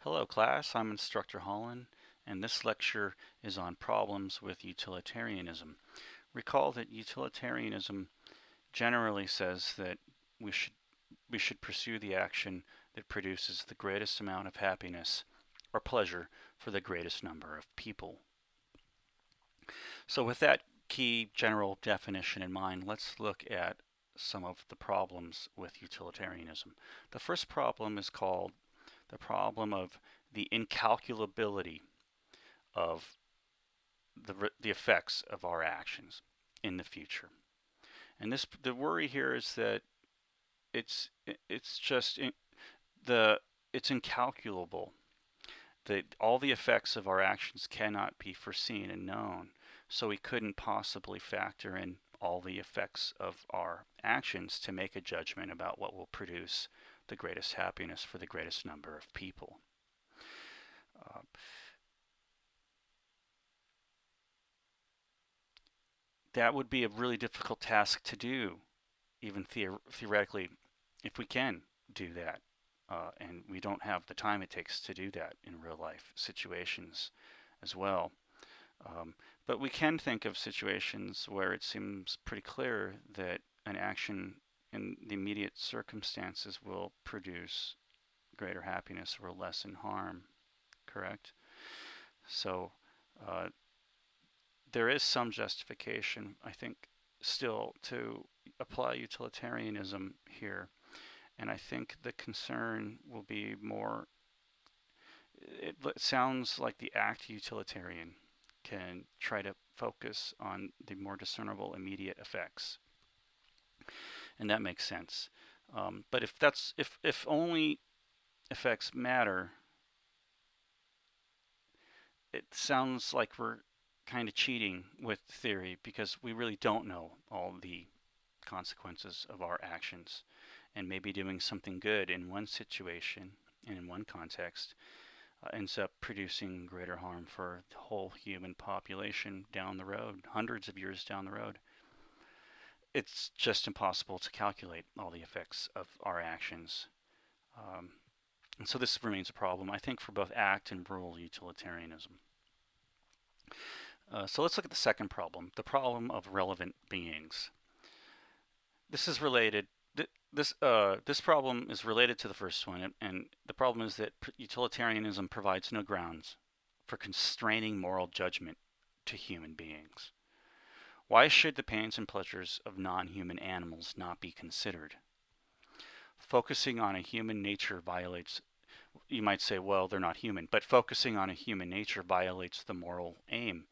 Hello class, I'm Instructor Hollon, and this lecture is on problems with utilitarianism. Recall that utilitarianism generally says that we should we should pursue the action that produces the greatest amount of happiness or pleasure for the greatest number of people. So with that key general definition in mind, let's look at some of the problems with utilitarianism. The first problem is called the problem of the incalculability of the effects of our actions in the future. And the worry here is that it's just it's incalculable, that all the effects of our actions cannot be foreseen and known, so we couldn't possibly factor in all the effects of our actions to make a judgment about what will produce the greatest happiness for the greatest number of people. That would be a really difficult task to do, even theoretically, if we can do that. And we don't have the time it takes to do that in real life situations as well. But we can think of situations where it seems pretty clear that an action in the immediate circumstances will produce greater happiness or lessen harm, correct? So there is some justification, I think, still to apply utilitarianism here. And I think the concern will be more, it sounds like the act utilitarian can try to focus on the more discernible immediate effects. And that makes sense. But if only effects matter, it sounds like we're kind of cheating with theory because we really don't know all the consequences of our actions, and maybe doing something good in one situation and in one context ends up producing greater harm for the whole human population down the road, hundreds of years down the road. It's just impossible to calculate all the effects of our actions. And so this remains a problem, I think, for both act and rule utilitarianism. So let's look at the second problem, the problem of relevant beings. This is related. This problem is related to the first one, and the problem is that utilitarianism provides no grounds for constraining moral judgment to human beings. Why should the pains and pleasures of non-human animals not be considered? Focusing on a human nature violates, you might say, well, they're not human, but focusing on a human nature violates the moral aim,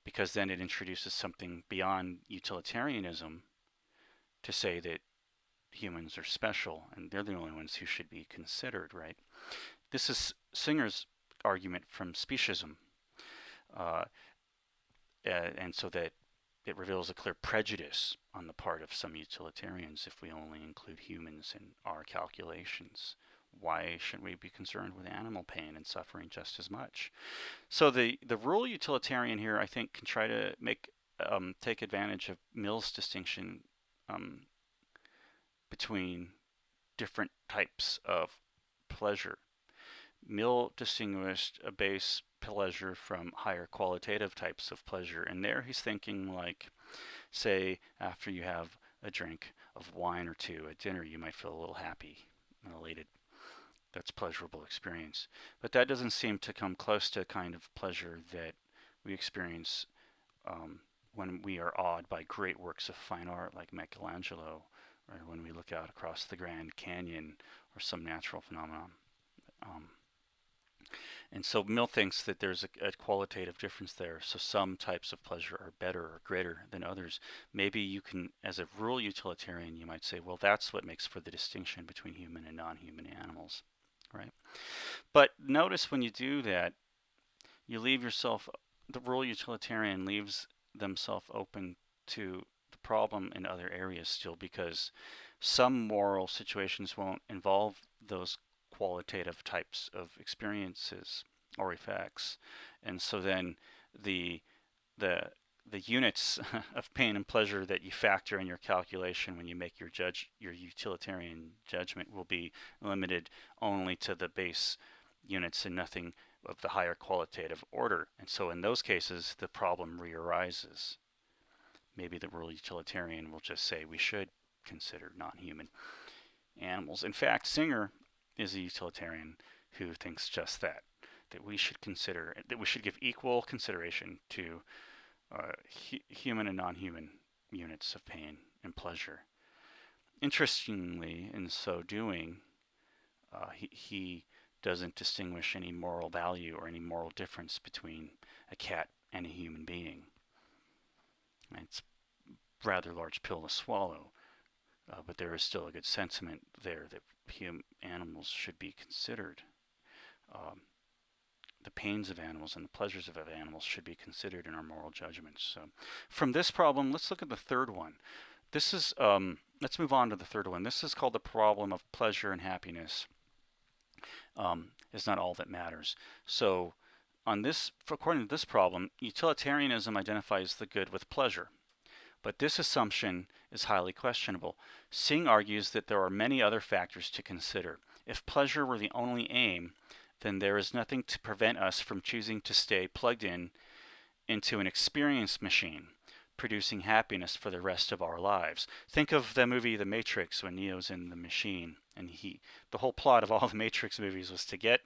because then it introduces something beyond utilitarianism to say that humans are special and they're the only ones who should be considered, right? This is Singer's argument from speciesism, and so that it reveals a clear prejudice on the part of some utilitarians if we only include humans in our calculations. Why shouldn't we be concerned with animal pain and suffering just as much? So the rule utilitarian here, I think, can try to take advantage of Mill's distinction between different types of pleasure. Mill distinguished a base pleasure from higher qualitative types of pleasure, and there he's thinking like, say, after you have a drink of wine or two at dinner, you might feel a little happy and elated. That's pleasurable experience. But that doesn't seem to come close to a kind of pleasure that we experience when we are awed by great works of fine art like Michelangelo, or when we look out across the Grand Canyon or some natural phenomenon. And so Mill thinks that there's a qualitative difference there. So some types of pleasure are better or greater than others. Maybe you can, as a rule utilitarian, you might say, well, that's what makes for the distinction between human and non-human animals, right? But notice when you do that, you leave yourself, the rule utilitarian leaves themselves open to the problem in other areas still, because some moral situations won't involve those qualitative types of experiences or effects, and so then the units of pain and pleasure that you factor in your calculation when you make your utilitarian judgment will be limited only to the base units and nothing of the higher qualitative order. And so in those cases, the problem re-arises. Maybe the world utilitarian will just say we should consider non-human animals. In fact, Singer is a utilitarian who thinks just that we should consider, that we should give equal consideration to human and non-human units of pain and pleasure. Interestingly, in so doing, he doesn't distinguish any moral value or any moral difference between a cat and a human being. It's a rather large pill to swallow, but there is still a good sentiment there that animals should be considered. The pains of animals and the pleasures of animals should be considered in our moral judgments. So from this problem, let's look at the third one. This is, let's move on to the third one. This is called the problem of pleasure and happiness. Is not all that matters. So on this, according to this problem, utilitarianism identifies the good with pleasure. But this assumption is highly questionable. Singh argues that there are many other factors to consider. If pleasure were the only aim, then there is nothing to prevent us from choosing to stay plugged into an experience machine, producing happiness for the rest of our lives. Think of the movie The Matrix when Neo's in the machine, and the whole plot of all the Matrix movies was to get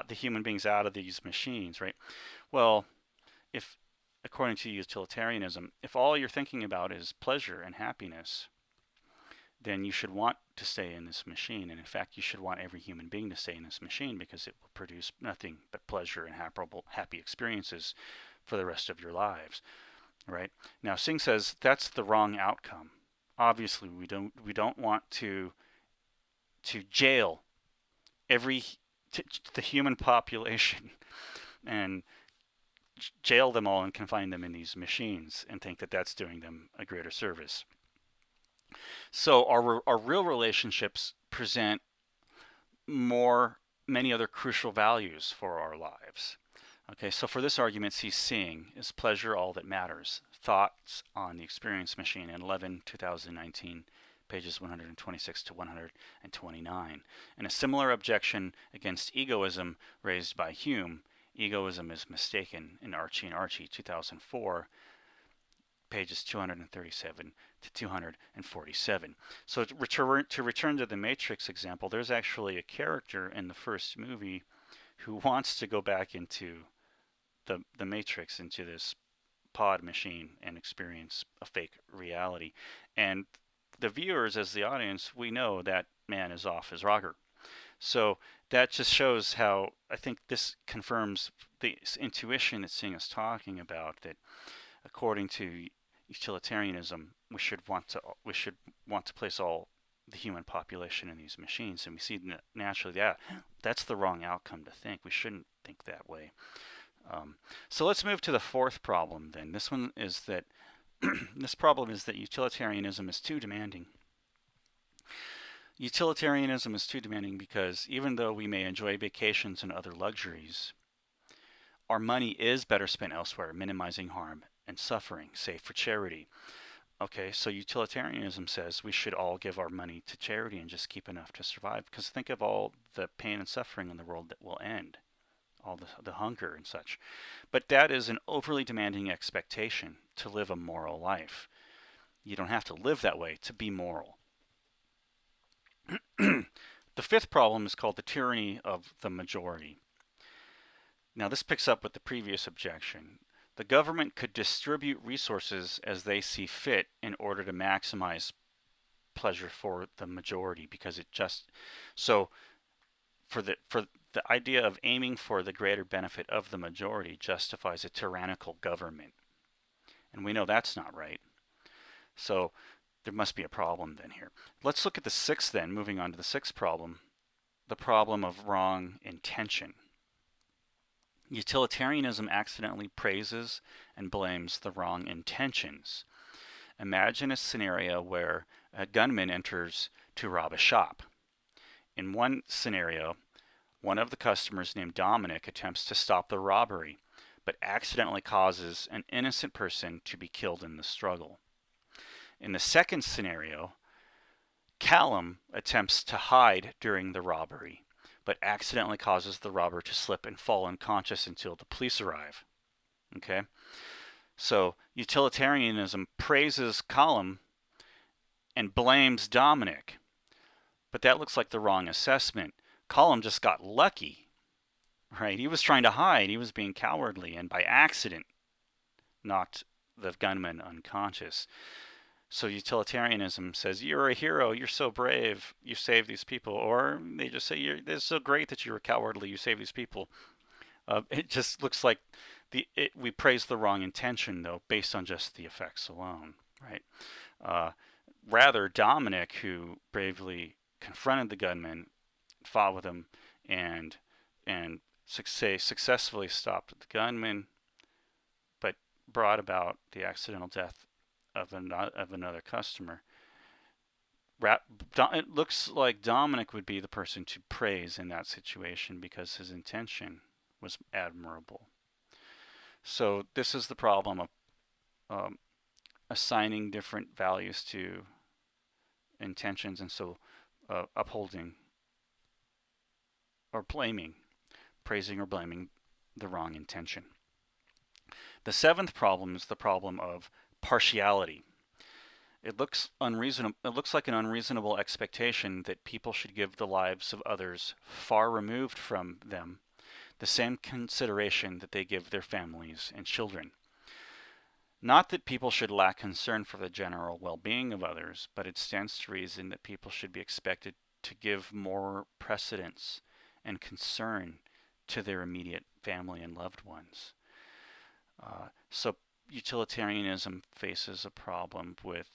the human beings out of these machines, right? Well, if according to utilitarianism, if all you're thinking about is pleasure and happiness, then you should want to stay in this machine. And in fact, you should want every human being to stay in this machine because it will produce nothing but pleasure and happy experiences for the rest of your lives, right? Now, Singh says that's the wrong outcome. Obviously, we don't want to jail the human population and jail them all and confine them in these machines and think that that's doing them a greater service. So our real relationships present many other crucial values for our lives. Okay, so for this argument, see Singh, is pleasure all that matters? Thoughts on the Experience Machine in 2019, pages 126 to 129. And a similar objection against egoism raised by Hume, Egoism is Mistaken, in Archie and Archie, 2004, pages 237 to 247. So to return to the Matrix example, there's actually a character in the first movie who wants to go back into the Matrix, into this pod machine, and experience a fake reality. And the viewers, as the audience, we know that man is off his rocker. So that just shows how, I think this confirms the intuition that Singh is talking about, that according to utilitarianism, we should want to place all the human population in these machines, and we see naturally that's the wrong outcome to think. We shouldn't think that way. So let's move to the fourth problem then. This one is that this problem is that utilitarianism is too demanding. Utilitarianism is too demanding because even though we may enjoy vacations and other luxuries, our money is better spent elsewhere, minimizing harm and suffering, say for charity. Okay, so utilitarianism says we should all give our money to charity and just keep enough to survive, because think of all the pain and suffering in the world that will end, all the hunger and such. But that is an overly demanding expectation to live a moral life. You don't have to live that way to be moral. The fifth problem is called the tyranny of the majority. Now this picks up with the previous objection. The government could distribute resources as they see fit in order to maximize pleasure for the majority, because it just so for the idea of aiming for the greater benefit of the majority justifies a tyrannical government, and we know that's not right. So there must be a problem then here. Let's look at the sixth then, moving on to the sixth problem, the problem of wrong intention. Utilitarianism accidentally praises and blames the wrong intentions. Imagine a scenario where a gunman enters to rob a shop. In one scenario, one of the customers named Dominic attempts to stop the robbery, but accidentally causes an innocent person to be killed in the struggle. In the second scenario, Callum attempts to hide during the robbery, but accidentally causes the robber to slip and fall unconscious until the police arrive. Okay? So utilitarianism praises Hollon and blames Dominic. But that looks like the wrong assessment. Hollon just got lucky, right? He was trying to hide. He was being cowardly and by accident knocked the gunman unconscious. So utilitarianism says, you're a hero, you're so brave, you saved these people. Or they just say, it's so great that you were cowardly, you saved these people. It just looks like we praise the wrong intention, though, based on just the effects alone, right? Rather, Dominic, who bravely confronted the gunman, fought with him, and successfully stopped the gunman, but brought about the accidental death of another customer. It looks like Dominic would be the person to praise in that situation because his intention was admirable. So this is the problem of assigning different values to intentions, and so upholding or praising or blaming the wrong intention. The seventh problem is the problem of partiality. It looks unreasonable. It looks like an unreasonable expectation that people should give the lives of others far removed from them the same consideration that they give their families and children. Not that people should lack concern for the general well-being of others, but it stands to reason that people should be expected to give more precedence and concern to their immediate family and loved ones. So utilitarianism faces a problem with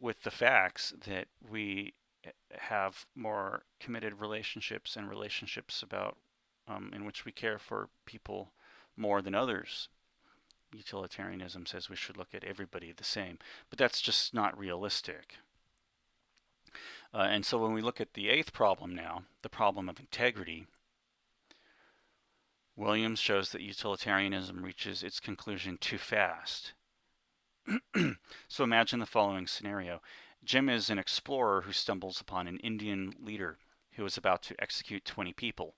with the facts that we have more committed relationships and relationships about in which we care for people more than others. Utilitarianism says we should look at everybody the same, but that's just not realistic. And so when we look at the eighth problem now, the problem of integrity, Williams shows that utilitarianism reaches its conclusion too fast. So imagine the following scenario. Jim is an explorer who stumbles upon an Indian leader who is about to execute 20 people.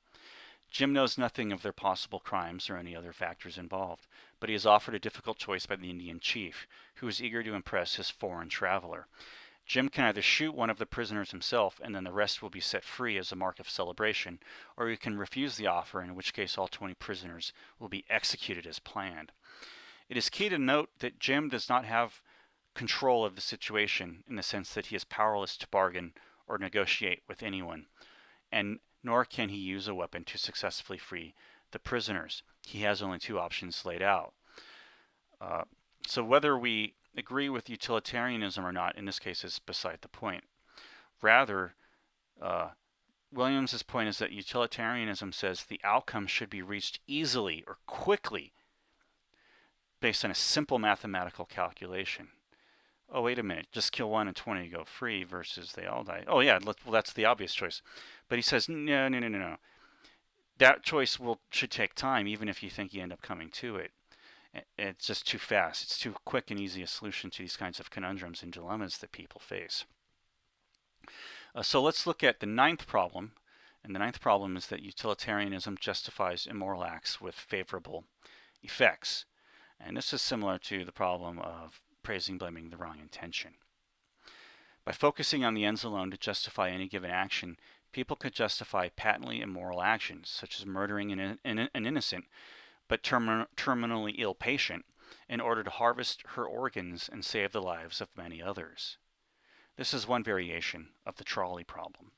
Jim knows nothing of their possible crimes or any other factors involved, but he is offered a difficult choice by the Indian chief, who is eager to impress his foreign traveler. Jim can either shoot one of the prisoners himself, and then the rest will be set free as a mark of celebration, or he can refuse the offer, in which case all 20 prisoners will be executed as planned. It is key to note that Jim does not have control of the situation in the sense that he is powerless to bargain or negotiate with anyone, and nor can he use a weapon to successfully free the prisoners. He has only two options laid out. So whether we agree with utilitarianism or not, in this case, is beside the point. Rather, Williams's point is that utilitarianism says the outcome should be reached easily or quickly based on a simple mathematical calculation. Oh, wait a minute, just kill one and 20 go free versus they all die. Oh yeah, well, that's the obvious choice. But he says, no. That choice should take time, even if you think you end up coming to it. It's just too fast. It's too quick and easy a solution to these kinds of conundrums and dilemmas that people face. So let's look at the ninth problem. And the ninth problem is that utilitarianism justifies immoral acts with favorable effects. And this is similar to the problem of praising, blaming the wrong intention. By focusing on the ends alone to justify any given action, people could justify patently immoral actions, such as murdering an innocent but terminally ill patient in order to harvest her organs and save the lives of many others. This is one variation of the trolley problem.